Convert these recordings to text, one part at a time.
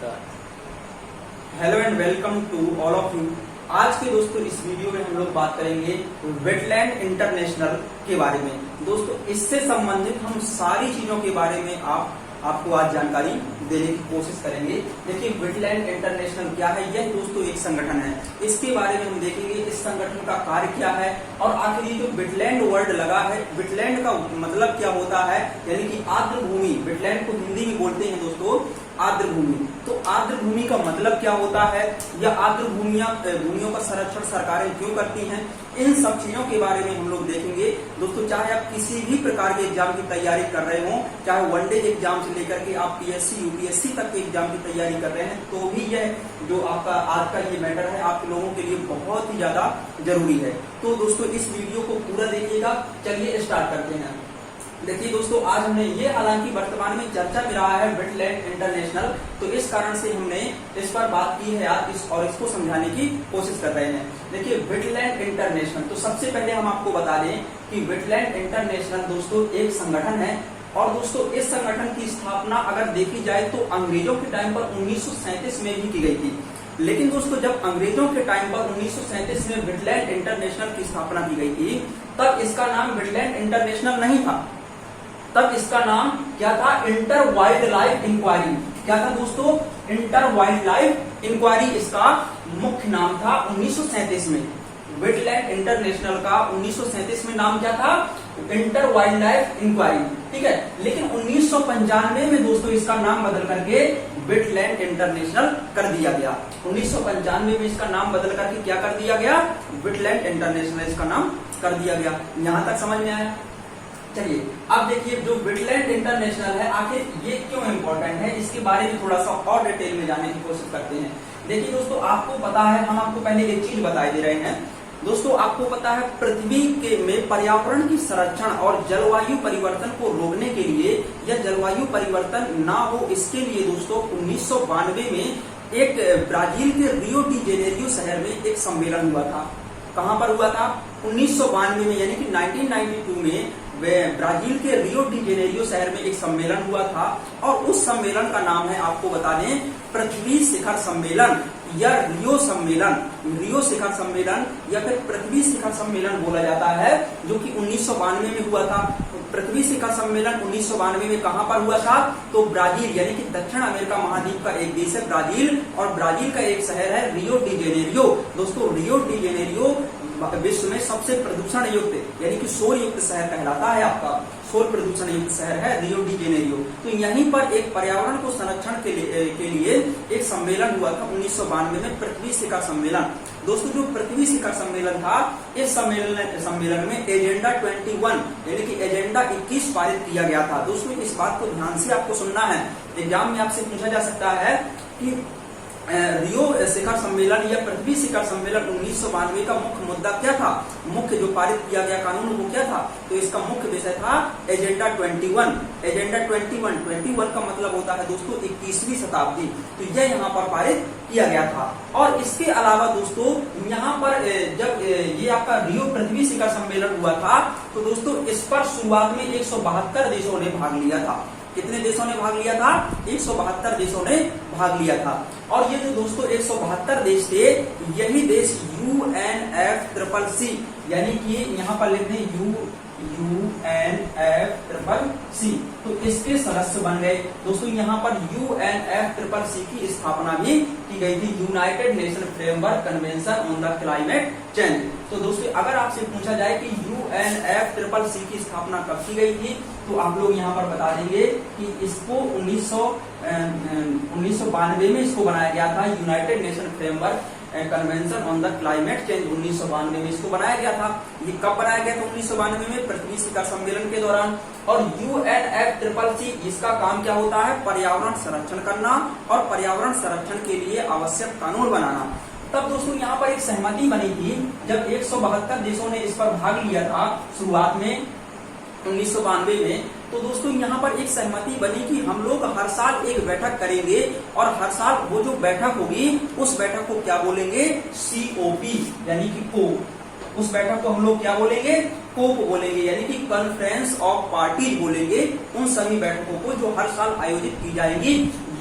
नमस्कार। Hello and welcome to all of you. आज के दोस्तों इस वीडियो में हम लोग बात करेंगे वेटलैंड इंटरनेशनल के बारे में। दोस्तों इससे संबंधित हम सारी चीजों के बारे में आपको आज जानकारी देने की कोशिश करेंगे। देखिए वेटलैंड इंटरनेशनल क्या है, यह दोस्तों एक संगठन है। इसके बारे में हम देखेंगे इस संगठन का कार्य क्या है और आखिर ये जो वेटलैंड वर्ड लगा है, वेटलैंड का मतलब क्या होता है, यानी कि आर्द्र भूमि। वेटलैंड को हिंदी में बोलते हैं दोस्तों आर्द्र भूमि। तो आर्द्र भूमि का मतलब क्या होता है या आर्द्र भूमियों का संरक्षण सरकारें क्यों करती हैं, इन सब चीजों के बारे में हम लोग देखेंगे। दोस्तों चाहे आप किसी भी प्रकार के एग्जाम की तैयारी कर रहे हो, चाहे वनडे एग्जाम से लेकर के आप पीएससी यूपीएससी तक के एग्जाम की तैयारी कर रहे हैं, तो भी यह जो आपका आज का ये मैटर है आप लोगों के लिए बहुत ही ज्यादा जरूरी है। तो दोस्तों इस वीडियो को पूरा देखिएगा। चलिए स्टार्ट करते हैं। देखिए दोस्तों आज हमने ये हालांकि वर्तमान में चर्चा में रहा है वेटलैंड इंटरनेशनल, तो इस कारण से हमने इस पर बात की है यार इसको समझाने की कोशिश कर रहे हैं। देखिए वेटलैंड इंटरनेशनल, तो सबसे पहले हम आपको बता दें कि वेटलैंड इंटरनेशनल दोस्तों एक संगठन है। और दोस्तों इस संगठन की स्थापना अगर देखी जाए तो अंग्रेजों के टाइम पर 1937 में भी की गई थी। लेकिन दोस्तों जब अंग्रेजों के टाइम पर 1937 में वेटलैंड इंटरनेशनल की स्थापना की गई थी, तब इसका नाम वेटलैंड इंटरनेशनल नहीं था। तब इसका नाम क्या था, इंटर वाइल्ड लाइफ इंक्वायरी। क्या था दोस्तों, इंटर वाइल्ड लाइफ इंक्वायरी इसका मुख्य नाम था 1937 में। वेटलैंड इंटरनेशनल का 1937 में नाम क्या था, इंटर वाइल्ड लाइफ इंक्वायरी, ठीक है। लेकिन 1995 में दोस्तों इसका नाम बदल करके वेटलैंड इंटरनेशनल कर दिया गया। 1995 में इसका नाम बदल करके क्या कर दिया गया, वेटलैंड इंटरनेशनल इसका नाम कर दिया गया। यहां तक समझ में आया। चलिए अब देखिए जो वेटलैंड इंटरनेशनल है आखिर ये क्यों इंपॉर्टेंट है, इसके बारे में थोड़ा सा और डिटेल में जानने की कोशिश करते हैं। देखिए दोस्तों आपको पता है, हम आपको पहले एक चीज बताई दे रहे हैं। दोस्तों आपको पता है पृथ्वी के में पर्यावरण की संरक्षण और जलवायु परिवर्तन को रोकने के लिए या जलवायु परिवर्तन ना हो इसके लिए दोस्तों 1992 में एक ब्राजील के रियो डी जेनेरियो शहर में एक सम्मेलन हुआ था। कहां पर हुआ था, 1992 में, यानी कि 1992 में ब्राजील के रियो डी जेनेरियो शहर में एक सम्मेलन हुआ था। और उस सम्मेलन का नाम है, आपको बता दें, पृथ्वी शिखर सम्मेलन या रियो सम्मेलन। रियो शिखर सम्मेलन या फिर पृथ्वी शिखर सम्मेलन बोला जाता है, जो कि 1992 में हुआ था। पृथ्वी शिखर सम्मेलन 1992 में कहां पर हुआ था, तो ब्राजील यानी कि दक्षिण अमेरिका महाद्वीप का एक देश है ब्राजील, और ब्राजील का एक शहर है रियो डी जेनेरियो। दोस्तों रियो डी जेनेरियो विश्व में सबसे प्रदूषण युक्त यानी कि शोर युक्त शहर कहलाता है, आपका शोर प्रदूषण युक्त शहर है रियो डी जेनेरियो। तो यहीं पर एक पर्यावरण को संरक्षण के लिए एक सम्मेलन हुआ था 1992 में, पृथ्वी शिखर सम्मेलन। दोस्तों जो पृथ्वी शिखर सम्मेलन था, इस सम्मेलन में एजेंडा 21 यानी कि एजेंडा 21 पारित किया गया था। दोस्तों इस बात को ध्यान से आपको सुनना है, एग्जाम में आपसे पूछा जा सकता है कि रियो शिखर सम्मेलन या पृथ्वी शिखर सम्मेलन 1992 का मुख्य मुद्दा क्या था, मुख्य जो पारित किया गया कानून वो क्या था, तो इसका मुख्य विषय था एजेंडा 21। एजेंडा 21 का मतलब होता है दोस्तों 21वीं शताब्दी। तो यह यहाँ पर पारित किया गया था। और इसके अलावा दोस्तों यहाँ पर जब ये आपका रियो पृथ्वी शिखर सम्मेलन हुआ था, तो दोस्तों इस पर शुरुआत में 172 देशों ने भाग लिया था। कितने देशों ने भाग लिया था, 172 देशों ने भाग लिया था। और ये जो दोस्तों 172 देश थे, यही देश UNFCCC यानी कि यहाँ पर लिखते हैं UNFCCC, तो इसके सदस्य बन गए। दोस्तों यहाँ पर UNFCCC की स्थापना भी की गई थी, United nation framework convention on the climate change. तो दोस्तों अगर आपसे पूछा जाए कि UNFCCC की स्थापना कब की गई थी, तो आप लोग यहाँ पर बता देंगे कि इसको 1992 में इसको बनाया गया था। United nation framework convention on the climate change 1992 में इसको बनाया गया था। ये कब बनाया गया था, 1992 में, पृथ्वी शिखर सम्मेलन के दौरान। और UNFCCC इसका काम क्या होता है, पर्यावरण संरक्षण करना और पर्यावरण संरक्षण के लिए आवश्यक कानून बनाना। तब दोस्तों यहाँ पर एक सहमति बनी थी जब 172 देशों ने इस पर भाग लिया था शुरुआत में 1992 में। तो दोस्तों यहाँ पर एक सहमति बनी कि हम लोग हर साल एक बैठक करेंगे और हर साल वो जो बैठक होगी उस बैठक को क्या बोलेंगे, COP यानी कि कोप। उस बैठक को हम लोग क्या बोलेंगे, कोप बोलेंगे, यानी कि कॉन्फ्रेंस ऑफ पार्टीज बोलेंगे उन सभी बैठकों को जो हर साल आयोजित की जाएगी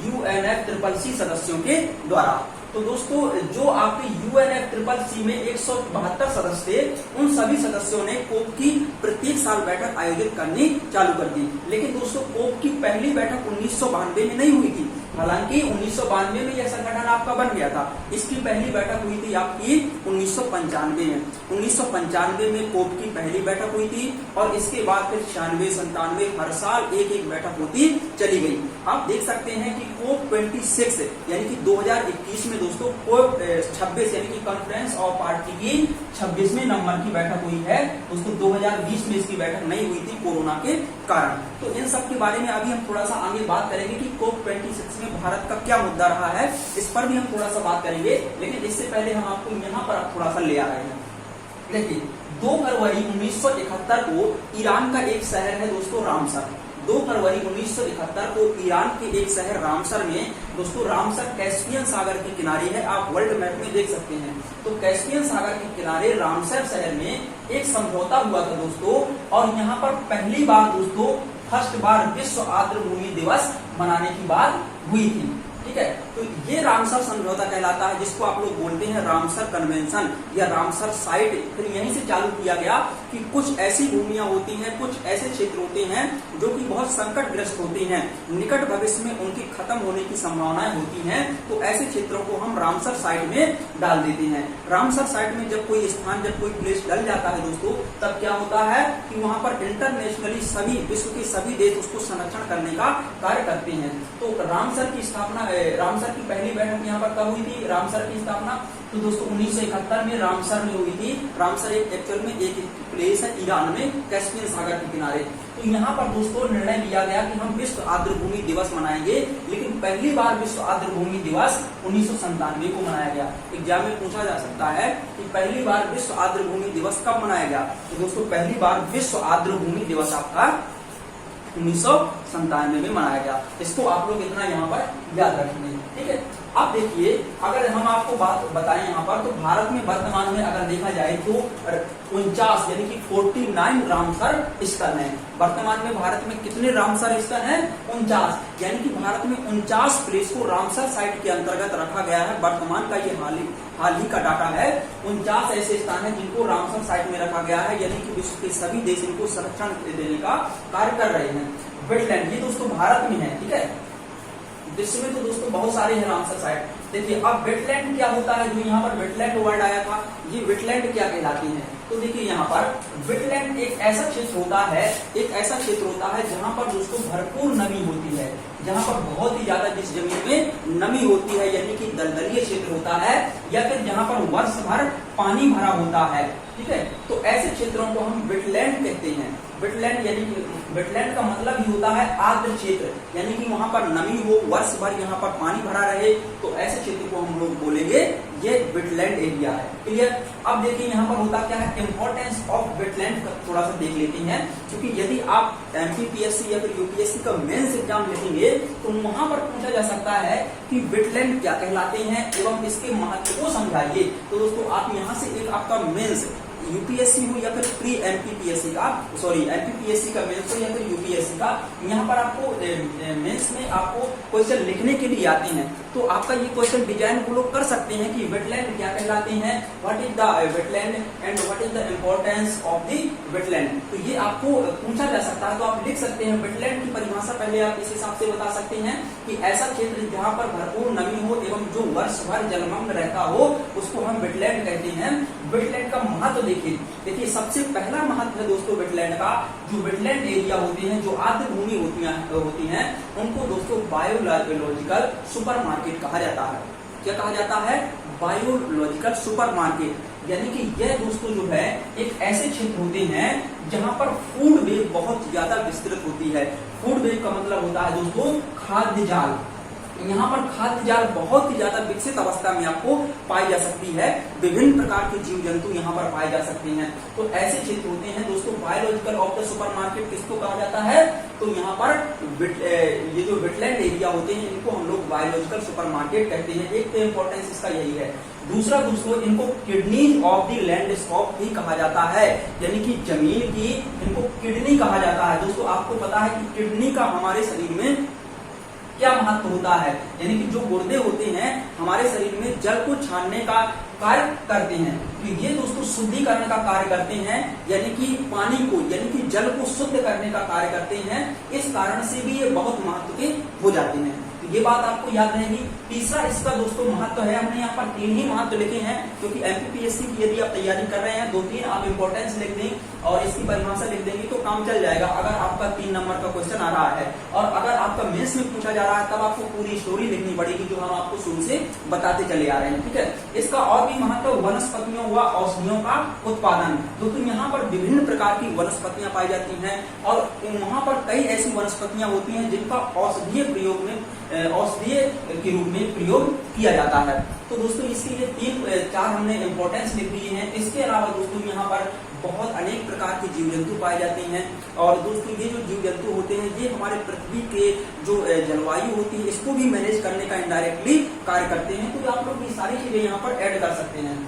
UNFCCC सदस्यों के द्वारा। तो दोस्तों जो आपके UNFCCC में 172 सदस्य थे, उन सभी सदस्यों ने कोप की प्रत्येक साल बैठक आयोजित करनी चालू कर दी। लेकिन दोस्तों कोप की पहली बैठक 1992 में नहीं हुई थी। हालांकि 1992 में यह संगठन आपका बन गया था। इसकी पहली बैठक हुई थी आपकी 1995 में। 1995 में कोप की पहली बैठक हुई थी और इसके बाद फिर 96, 97 हर साल एक एक बैठक होती चली गई। आप देख सकते हैं कि कोप 26 यानी कि 2021 में दोस्तों कोप 26 यानी कि कॉन्फ्रेंस ऑफ पार्टी की 26वें नंबर की बैठक हुई है। दोस्तों 2020 में इसकी बैठक नहीं हुई थी कोरोना के कारण। तो इन सब के बारे में अभी हम थोड़ा सा आगे बात करेंगे कि कोप 26 में भारत का क्या मुद्दा रहा है, इस पर भी हम थोड़ा सा बात करेंगे। लेकिन इससे पहले हम आपको यहाँ पर थोड़ा सा ले आ रहे हैं। देखिए 2 फरवरी 1971 को ईरान का एक शहर है दोस्तों रामसर। 2 फरवरी 1971 को ईरान के एक शहर रामसर में, दोस्तों रामसर कैस्पियन सागर के किनारे है, आप वर्ल्ड मैप में देख सकते हैं। तो कैस्पियन सागर के किनारे रामसर शहर में एक समझौता हुआ था दोस्तों, और यहाँ पर पहली बार दोस्तों फर्स्ट बार विश्व आर्द्रभूमि दिवस मनाने की बात हुई थी। ठीक है, तो ये रामसर समझौता कहलाता है, जिसको आप लोग बोलते हैं रामसर कन्वेंशन या रामसर साइट। फिर यहीं से चालू किया गया कि कुछ ऐसी भूमियां होती हैं, कुछ ऐसे क्षेत्र होते हैं जो कि बहुत संकटग्रस्त होते हैं, निकट भविष्य में उनकी खत्म होने की संभावनाएं होती हैं, तो ऐसे क्षेत्रों को हम रामसर साइट में डाल देते हैं। रामसर साइट में जब कोई स्थान, जब कोई प्लेस डल जाता है दोस्तों, तब क्या होता है कि वहां पर इंटरनेशनली सभी विश्व के सभी देश उसको संरक्षण करने का कार्य करते हैं। तो रामसर की स्थापना, रामसर की पहली बैठक यहाँ पर कब हुई थी, रामसर की स्थापना तो दोस्तों 1971 में रामसर में हुई थी। रामसर एक एक्चुअल में एक प्लेस है ईरान में कैस्पियन सागर के किनारे। तो यहाँ पर दोस्तों निर्णय लिया गया कि हम विश्व आर्द्रभूमि दिवस मनाएंगे, लेकिन पहली बार विश्व आर्द्रभूमि दिवस 1997 को मनाया गया। एग्जाम में पूछा जा सकता है कि पहली बार विश्व आर्द्रभूमि दिवस कब मनाया गया। तो दोस्तों पहली बार विश्व आर्द्रभूमि दिवस आपका 1997 में मनाया गया। इसको आप लोग इतना यहाँ पर याद रखेंगे। ठीक है, अब देखिए अगर हम आपको बात बताएं यहाँ पर, तो भारत में वर्तमान में अगर देखा जाए तो 49 यानी कि 49 रामसर स्थल हैं। वर्तमान में भारत में कितने रामसर स्थल हैं? 49, यानी कि भारत में 49 प्लेस को रामसर साइट के अंतर्गत रखा गया है। वर्तमान का ये हाल ही का डाटा है। 49 ऐसे स्थान हैं जिनको रामसर साइट में रखा गया है, यानी कि विश्व के सभी देश इनको संरक्षण देने का कार्य कर रहे हैं। वेटलैंड ये दोस्तों भारत में है। ठीक है, विश्व में तो दोस्तों बहुत सारे हैं रामसर साइट। देखिए अब वेटलैंड क्या होता है, जो यहाँ पर वेटलैंड वर्ड आया था, ये वेटलैंड क्या कहलाती है। तो देखिए यहाँ पर वेटलैंड एक ऐसा क्षेत्र होता है, एक ऐसा क्षेत्र होता है जहाँ पर दोस्तों भरपूर नमी होती है, जहाँ पर बहुत ही ज्यादा जिस जमीन में नमी होती है, यानी कि दलदलीय क्षेत्र होता है, या फिर जहाँ पर वर्ष भर पानी भरा होता है। ठीक है, तो ऐसे क्षेत्रों को हम वेटलैंड कहते हैं। वेटलैंड यानी कि वेटलैंड का मतलब ही होता है आर्द्र क्षेत्र, यानी कि वहां पर नमी हो, वर्ष भर यहाँ पर पानी भरा रहे, तो ऐसे क्षेत्र को हम लोग बोलेंगे ये वेटलैंड एरिया है। क्लियर। अब देखिए यहाँ पर होता क्या है, इंपॉर्टेंस ऑफ वेटलैंड थोड़ा सा देख लेते हैं, क्योंकि यदि आप एमपीपीएससी या फिर यूपीएससी का मेंस एग्जाम लिखेंगे तो वहां पर पूछा जा सकता है कि वेटलैंड क्या कहलाते हैं एवं इसके महत्व को समझाइए। तो दोस्तों आप यहाँ से एक आपका मेंस यूपीएससी हो या फिर प्री एमपीपीएससी का, सॉरी एमपीपीएससी का मेंस हो या फिर यूपीएससी का, यहाँ पर आपको मेंस में आपको क्वेश्चन लिखने के लिए आते हैं, तो आपका ये क्वेश्चन डिजाइन वो लोग कर सकते हैं कि वेटलैंड क्या कहलाते हैं, what is the wetland and what is the importance of the wetland. तो ये आपको पूछा जा सकता है, तो आप लिख सकते हैं वेटलैंड की परिभाषा पहले आप इस हिसाब से बता सकते हैं कि ऐसा क्षेत्र जहाँ पर भरपूर नमी हो एवं जो वर्ष भर जलमग्न रहता हो उसको हम वेटलैंड कहते हैं। वेटलैंड का महत्व देखिए सबसे पहला महत्व है दोस्तों वेटलैंड का, जो वेटलैंड एरिया होते हैं, जो आर्द्र भूमि होती हैं, उनको दोस्तों बायोलॉजिकल सुपरमार्केट कहा जाता है। क्या कहा जाता है? बायोलॉजिकल सुपरमार्केट, यानी कि यह दोस्तों जो है एक ऐसे क्षेत्र होते हैं जहां पर फूड वेब बहुत ज्यादा विस्तृत होती है। फूड वेब का मतलब होता है दोस्तों खाद्य जाल। यहाँ पर खाद्य जाल बहुत ही ज्यादा विकसित अवस्था में आपको पाई जा सकती है, विभिन्न प्रकार के जीव जंतु यहाँ पर पाए जा सकते हैं। तो ऐसे क्षेत्र होते हैं दोस्तों बायोलॉजिकल ऑफ द सुपरमार्केट, किसको कहा जाता है? तो यहाँ पर ये जो वेटलैंड एरिया होते हैं इनको हम लोग बायोलॉजिकल सुपरमार्केट कहते हैं। एक तो इम्पोर्टेंस इसका यही है। दूसरा दोस्तों इनको किडनीज ऑफ द लैंडस्केप भी कहा जाता है, यानी कि जमीन की इनको किडनी कहा जाता है। दोस्तों आपको पता है कि किडनी का हमारे शरीर में क्या महत्व होता है, यानी कि जो गुर्दे होते हैं हमारे शरीर में जल को छानने का कार्य करते हैं, तो ये दोस्तों शुद्धिकरण का कार्य करते हैं, यानी कि पानी को यानी कि जल को शुद्ध करने का कार्य करते हैं। इस कारण से भी ये बहुत महत्व के हो जाते हैं, तो ये बात आपको याद रहेगी। तीसरा इसका दोस्तों महत्व है, हमने यहाँ पर 3 ही महत्व लिखे हैं, क्योंकि एमपीपीएससी की यदि आप तैयारी कर रहे हैं 2-3 आप इंपॉर्टेंस लिख दें और इसकी परिभाषा लिख देंगे तो काम चल जाएगा। अगर आपका 3 नंबर का क्वेश्चन आ रहा है और अगर आपका मेंस में पूछा जा रहा है तब आपको पूरी स्टोरी लिखनी पड़ेगी, जो हम आपको शुरू से बताते चले आ रहे हैं, ठीक है। इसका और भी महत्व वनस्पतियों व औषधियों का उत्पादन, दोस्तों यहाँ पर विभिन्न प्रकार की वनस्पतियां पाई जाती हैं और वहां पर कई ऐसी वनस्पतियां होती हैं जिनका औषधीय प्रयोग में औषधीय के रूप में प्रयोग किया जाता है। तो दोस्तों इसके लिए 3-4 हमने इंपॉर्टेंस लिख दिए हैं। इसके अलावा दोस्तों यहाँ पर बहुत अनेक प्रकार के जीव जंतु पाए जाते हैं और दोस्तों ये जो जीव जंतु होते हैं ये हमारे पृथ्वी के जो जलवायु होती है इसको भी मैनेज करने का इनडायरेक्टली कार्य करते हैं, तो आप लोग ये सारी चीजें यहाँ पर ऐड कर सकते हैं।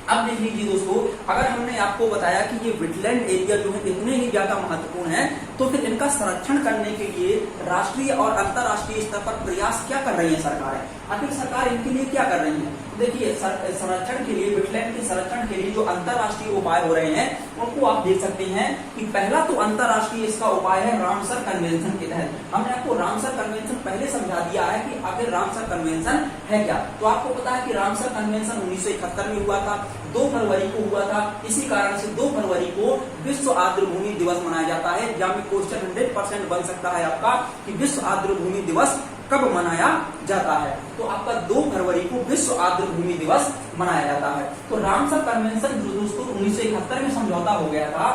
अब देख लीजिए दोस्तों, अगर हमने आपको बताया कि ये वेटलैंड एरिया जो है इतने ही ज्यादा महत्वपूर्ण है, तो फिर इनका संरक्षण करने के लिए राष्ट्रीय और अंतर्राष्ट्रीय स्तर पर प्रयास क्या कर रही है सरकारें? आखिर सरकार इनके लिए क्या कर रही है? देखिए संरक्षण के लिए, वेटलैंड के संरक्षण के लिए जो अंतर्राष्ट्रीय उपाय हो रहे हैं उनको आप देख सकते हैं कि पहला तो अंतर्राष्ट्रीय इसका उपाय है रामसर कन्वेंशन के तहत। हमने आपको रामसर कन्वेंशन पहले समझा दिया है कि आखिर रामसर कन्वेंशन है क्या। तो आपको पता है कि रामसर कन्वेंशन 1971 में हुआ था, 2 फरवरी को हुआ था। इसी कारण से 2 फरवरी को विश्व आर्द्र भूमि दिवस मनाया जाता है। जहाँ में क्वेश्चन 100% बन सकता है आपका कि विश्व आर्द्र भूमि दिवस कब मनाया जाता है, तो आपका 2 फरवरी को विश्व आर्द्र भूमि दिवस मनाया जाता है। तो रामसर कन्वेंशन जो दोस्तों 1971 में समझौता हो गया था,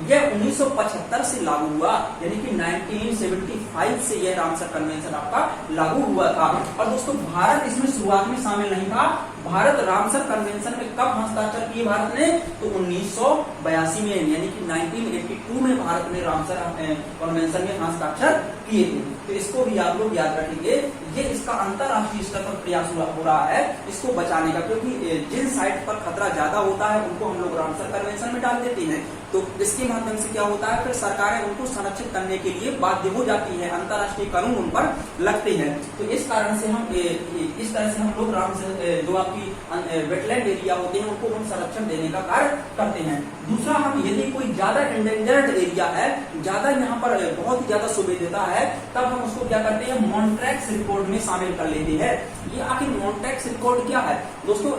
यह 1975 से लागू हुआ, यानी कि 1975 से यह रामसर कन्वेंशन आपका लागू हुआ था। और दोस्तों भारत इसमें शुरुआत में शामिल नहीं था। भारत रामसर कन्वेंशन में कब हस्ताक्षर किए भारत ने? तो 1982 में, यानी कि 1982 में भारत ने रामसर कन्वेंशन में हस्ताक्षर किए थे। तो इसको भी आप लोग याद रखेंगे। ये इसका अंतर्राष्ट्रीय स्तर पर प्रयास हो रहा है इसको बचाने का, क्योंकि जिन साइट पर खतरा ज्यादा होता है उनको हम लोग रामसर कन्वेंशन में डाल देते हैं। तो इसके माध्यम से क्या होता है, फिर सरकारें उनको संरक्षित करने के लिए बाध्य हो जाती है, अंतर्राष्ट्रीय कानून उन पर लगते हैं। तो इस कारण से हम इस तरह से हम लोग रामसर जो आपकी वेटलैंड एरिया होते हैं उनको हम संरक्षण देने का कार्य करते हैं। दूसरा, हम यदि कोई ज्यादा एंडेंजर्ड एरिया है, ज्यादा यहाँ पर बहुत ही ज्यादा सुविधा है, तब हम उसको क्या करते हैं, मॉन्ट्रैक्स रिपोर्ट में शामिल कर लेते हैं। ये आखिर मॉन्ट्रैक्स रिकॉर्ड क्या है दोस्तों?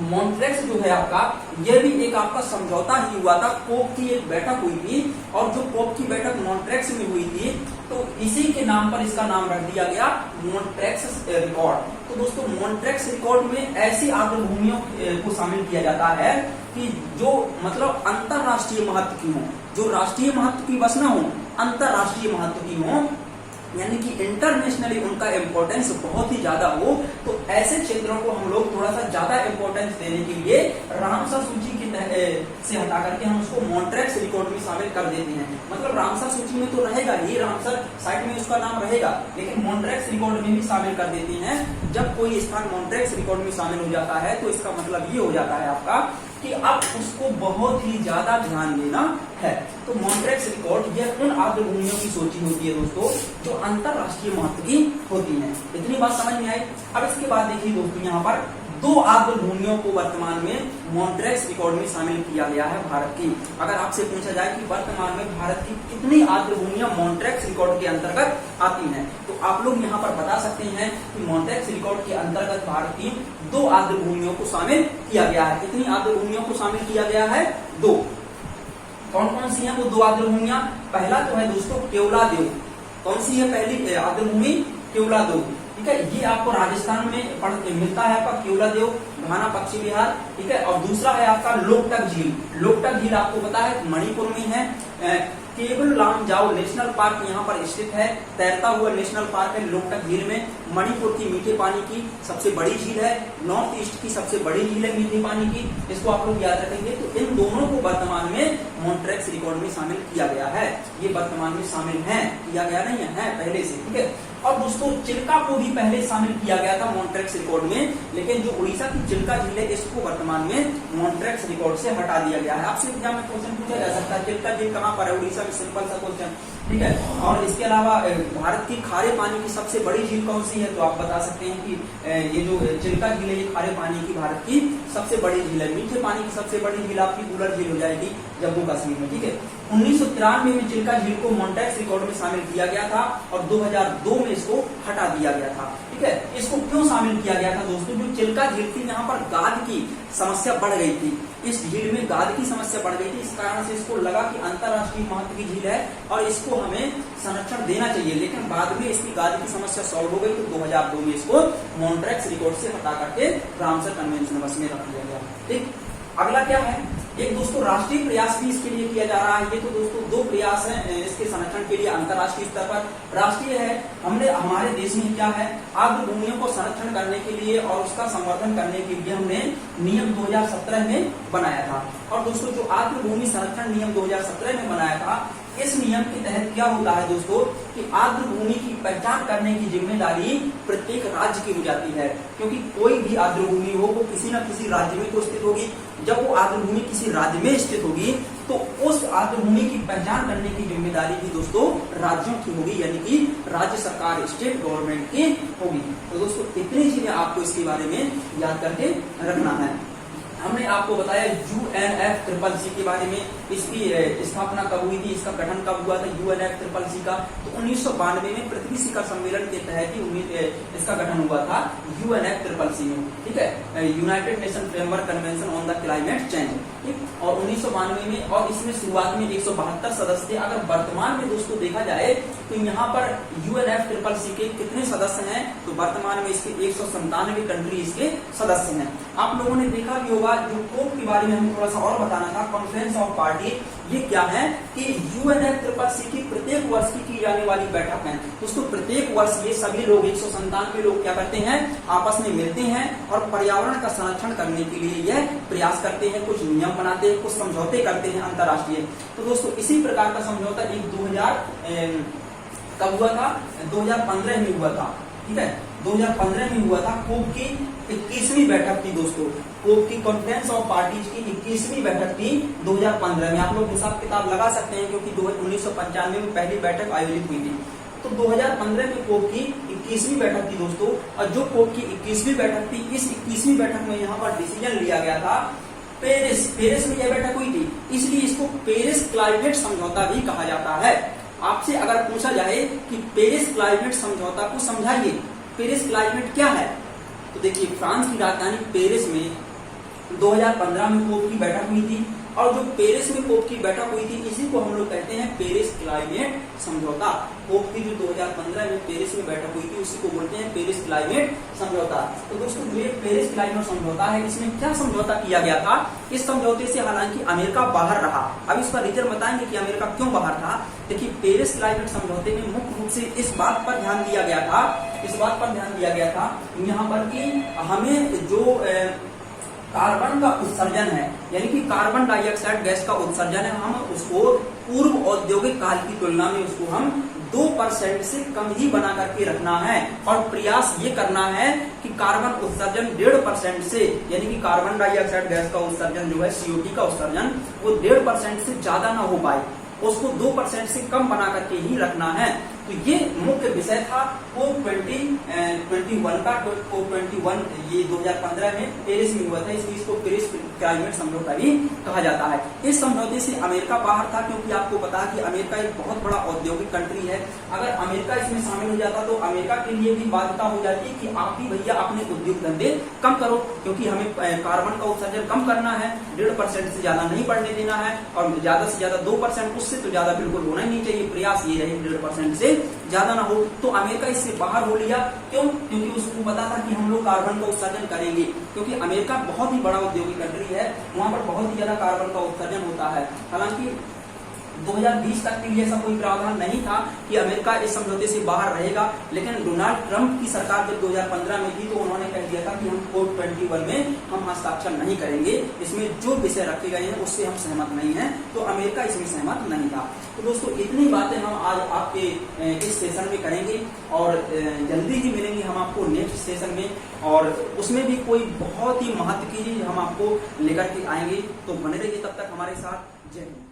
मॉन्ट्रैक्स जो है आपका, यह भी एक आपका समझौता ही हुआ था। कोप की एक बैठक हुई थी और जो कोप की बैठक मॉन्ट्रैक्स में हुई थी, तो इसी के नाम पर इसका नाम रख दिया गया मॉन्ट्रैक्स रिकॉर्ड। तो दोस्तों मॉन्ट्रैक्स रिकॉर्ड में ऐसी आर्द्र भूमियों को शामिल किया जाता है कि जो मतलब अंतर्राष्ट्रीय महत्व की हो, जो राष्ट्रीय महत्व की बस ना हो, अंतर्राष्ट्रीय महत्व की हो, यानी कि इंटरनेशनली उनका इम्पोर्टेंस बहुत ही ज्यादा हो। तो ऐसे क्षेत्रों को हम लोग थोड़ा सा ज्यादा इम्पोर्टेंस देने के लिए रामसर सूची की से हटा करके हम उसको मॉन्ट्रैक्स रिकॉर्ड में शामिल कर देते हैं। मतलब रामसर सूची में तो रहेगा ही, रामसर साइट में उसका नाम रहेगा, लेकिन मॉन्ट्रैक्स रिकॉर्ड में भी शामिल कर देते हैं। जब कोई स्थान मॉन्ट्रैक्स रिकॉर्ड में शामिल हो जाता है तो इसका मतलब ये हो जाता है आपका कि अब उसको बहुत ही ज्यादा ध्यान देना है। तो मॉन्ट्रैक्स रिकॉर्ड यह उन आर्द्र भूमियों की सूची होती है दोस्तों जो अंतरराष्ट्रीय महत्व की होती है। इतनी बात समझ में आई। अब इसके बाद देखिए दोस्तों, यहाँ पर 2 आर्द्र भूमियों को वर्तमान में मॉन्ट्रैक्स रिकॉर्ड में शामिल किया गया है भारत की। अगर आपसे पूछा जाए कि वर्तमान में भारत की कितनी आर्द्र भूमियां मॉन्ट्रैक्स रिकॉर्ड के अंतर्गत आती हैं, तो आप लोग यहाँ पर बता सकते हैं कि मॉन्ट्रैक्स रिकॉर्ड के अंतर्गत भारत की 2 आर्द्र भूमियों को शामिल किया गया है। कितनी आर्द्र भूमियों को शामिल किया गया है? 2। कौन कौन सी है वो 2 आर्द्र भूमियां? पहला तो है दोस्तों केवलादेव। कौन सी है पहली आर्द्र भूमि? केवलादेव, ठीक है। ये आपको राजस्थान में मिलता है आपका केवलादेव, घाना पश्चिम बिहार, ठीक है। और दूसरा है आपका लोकटक झील। लोकटक झील आपको पता है मणिपुर में है। केवल लामजाओ नेशनल पार्क यहाँ पर स्थित है, तैरता हुआ नेशनल पार्क है लोकटक झील में। मणिपुर की मीठे पानी की सबसे बड़ी झील है, नॉर्थ ईस्ट की सबसे बड़ी झील है मीठे पानी की। इसको आप लोग याद रखेंगे। तो इन दोनों को वर्तमान में मॉन्ट्रैक्स रिकॉर्ड में शामिल किया गया है। ये वर्तमान में शामिल है, किया गया नहीं है पहले से, ठीक है। और दोस्तों चिल्का को भी पहले शामिल किया गया था मॉन्ट्रेक्स रिकॉर्ड में, लेकिन जो उड़ीसा की चिल्का झील है इसको वर्तमान में मॉन्ट्रेक्स रिकॉर्ड से हटा दिया गया है। आपसे एग्जाम में क्वेश्चन पूछा जा सकता है चिल्का झील कहाँ पर है, उड़ीसा में, सिंपल सा क्वेश्चन, ठीक है। और इसके अलावा भारत की खारे पानी की सबसे बड़ी झील कौन सी है, तो आप बता सकते हैं कि ये जो चिल्का झील है ये खारे पानी की भारत की सबसे बड़ी झील है। मीठे पानी की सबसे बड़ी झील आपकी वुलर झील हो जाएगी जम्मू कश्मीर में, ठीक है। 1993 में चिल्का झील को मॉन्ट्रेक्स रिकॉर्ड में शामिल किया गया था और 2002 में इसको हटा दिया गया था, ठीक है। इसको क्यों शामिल किया गया था दोस्तों, जो चिल्का झील थी यहाँ पर गाद की समस्या बढ़ गई थी, इस झील में गाद की समस्या बढ़ गई थी, इस कारण से इसको लगा कि अंतरराष्ट्रीय महत्व की झील है और इसको हमें संरक्षण देना चाहिए, लेकिन बाद में इसकी गाद की समस्या सॉल्व हो गई तो 2002 में इसको मॉन्ट्रेक्स रिकॉर्ड से हटा करके रामसर कन्वेंशन बस में रख दिया गया, ठीक। अगला क्या है, एक दोस्तों राष्ट्रीय प्रयास भी इसके लिए किया जा रहा है। ये तो दोस्तों दो प्रयास हैं इसके संरक्षण के लिए अंतर्राष्ट्रीय स्तर पर। राष्ट्रीय है, हमने हमारे देश में क्या है, आर्द्र भूमियों को संरक्षण करने के लिए और उसका संवर्धन करने के लिए हमने नियम 2017 में बनाया था। और दोस्तों जो आर्द्र भूमि संरक्षण नियम 2017 में बनाया था, इस नियम के तहत क्या होता है दोस्तों कि आर्द्र भूमि की पहचान करने की जिम्मेदारी प्रत्येक राज्य की हो जाती है, क्योंकि कोई भी आर्द्र भूमि हो वो किसी न किसी राज्य में तो स्थित होगी। जब वो आर्द्र भूमि किसी राज्य में स्थित होगी तो उस आर्द्र भूमि की पहचान करने की जिम्मेदारी भी दोस्तों राज्यों की होगी, यानी कि राज्य सरकार, स्टेट गवर्नमेंट की होगी। तो दोस्तों इतनी चीजें आपको इसके बारे में याद करके रखना है। हमने आपको बताया UNFCCC के बारे में, इसकी स्थापना कब हुई थी, इसका गठन कब हुआ था UNFCCC का, तो 1992 में पृथ्वी शिखर सम्मेलन के तहत ही इसका गठन हुआ था UNFCCC में, ठीक है, United nation framework convention on the climate change, ठीक। और 1992 में, और इसमें शुरुआत में 172 सदस्य थे। अगर वर्तमान में दोस्तों देखा जाए तो यहाँ पर UNFCCC के कितने सदस्य हैं, तो वर्तमान में इसके 197 कंट्री इसके सदस्य हैं। आप लोगों ने देखा भी होगा, जो कोप के बारे में हमें थोड़ा सा और बताना था, कॉन्फ्रेंस ऑफ पार्टी, ये क्या है कि UNFCCC की प्रत्येक वर्ष की जाने वाली बैठक है दोस्तों। प्रत्येक वर्ष ये सभी लोग 197 लोग क्या करते हैं, आपस में मिलते हैं और पर्यावरण का संरक्षण करने के लिए यह प्रयास करते हैं, कुछ नियम बनाते हैं, कुछ समझौते करते हैं अंतर्राष्ट्रीय। तो दोस्तों इसी प्रकार का समझौता एक 2000 कब हुआ था, 2015 में हुआ था, ठीक है, 2015 में हुआ था। कोप की 21वीं बैठक थी दोस्तों, कोप की कॉन्फ्रेंस ऑफ पार्टीज की 21वीं बैठक थी 2015 में। आप लोग हिसाब किताब लगा सकते हैं क्योंकि 1995 में पहली बैठक आयोजित हुई थी, तो 2015 में कोप की 21वीं बैठक थी दोस्तों। और जो कोप की 21वीं बैठक थी, इस 21वीं बैठक में यहाँ पर डिसीजन लिया गया था, पेरिस में यह बैठक हुई थी, इसलिए इसको पेरिस क्लाइमेट समझौता भी कहा जाता है। आपसे अगर पूछा जाए कि पेरिस क्लाइमेट समझौता को समझाइए, पेरिस क्लाइमेट क्या है, तो देखिए फ्रांस की राजधानी पेरिस में 2015 में कोप की बैठक हुई थी, और जो पेरिस में कोप की बैठक हुई थी इसी को हम लोग कहते हैं पेरिस क्लाइमेट समझौता। कोप की जो 2015 में पेरिस में बैठक हुई थी उसी को बोलते हैं पेरिस क्लाइमेट समझौता। तो दोस्तों ये पेरिस क्लाइमेट समझौता है, इसमें क्या समझौता किया गया था, इस समझौते से हालांकि अमेरिका बाहर रहा। अब इसका रीजन बताएंगे कि अमेरिका क्यों बाहर था। देखिए पेरिस क्लाइमेट समझौते में मुख्य रूप से इस बात पर ध्यान दिया गया था, यहाँ पर कि हमें जो कार्बन का उत्सर्जन है, यानी कि कार्बन डाइऑक्साइड गैस का उत्सर्जन है, हम उसको पूर्व औद्योगिक काल की तुलना में उसको हम 2% से कम ही बना करके रखना है। और प्रयास ये करना है कि कार्बन उत्सर्जन 1.5% से, यानी कि कार्बन डाइऑक्साइड गैस का उत्सर्जन जो है CO2 का उत्सर्जन वो 1.5% से ज्यादा ना हो पाए, उसको 2% से कम बना करके ही रखना है। तो ये मुख्य विषय था कोप 21 का। कोप 21 ये 2015 में पेरिस में हुआ था, इसलिए इसको पेरिस क्लाइमेट समझौता भी कहा जाता है। इस समझौते से अमेरिका बाहर था क्योंकि आपको पता है कि अमेरिका एक बहुत बड़ा औद्योगिक कंट्री है। अगर अमेरिका इसमें शामिल हो जाता तो अमेरिका के लिए भी बाध्यता हो जाती कि आप भी भैया अपने उद्योग धंधे कम करो, क्योंकि हमें कार्बन का उत्सर्जन कम करना है, 1.5% से ज्यादा नहीं बढ़ने देना है, और ज्यादा से ज्यादा 2%, उससे तो ज्यादा बिल्कुल होना ही नहीं चाहिए। प्रयास ये रहे 1.5% से ज्यादा ना हो। तो अमेरिका इससे बाहर हो लिया, क्यों? क्योंकि उसको पता था कि हम लोग कार्बन का उत्सर्जन करेंगे, क्योंकि अमेरिका बहुत ही बड़ा औद्योगिक कंट्री है, वहां पर बहुत ही ज्यादा कार्बन का उत्सर्जन होता है। हालांकि 2020 तक के लिए ऐसा कोई प्रावधान नहीं था कि अमेरिका इस समझौते से बाहर रहेगा, लेकिन डोनाल्ड ट्रंप की सरकार जब 2015 में थी तो उन्होंने कह दिया था कि हम कोड 21 में हम हस्ताक्षर नहीं करेंगे, इसमें जो विषय रखे गए हैं उससे हम सहमत नहीं हैं, तो अमेरिका इसमें सहमत नहीं था। तो दोस्तों इतनी बातें हम आज आपके इस सेशन में करेंगे और जल्दी ही मिलेंगे हम आपको नेक्स्ट सेशन में, और उसमें भी कोई बहुत ही महत्व की चीज हम आपको लेकर के आएंगे। तो बने रहिए तब तक हमारे साथ। जय हिंद।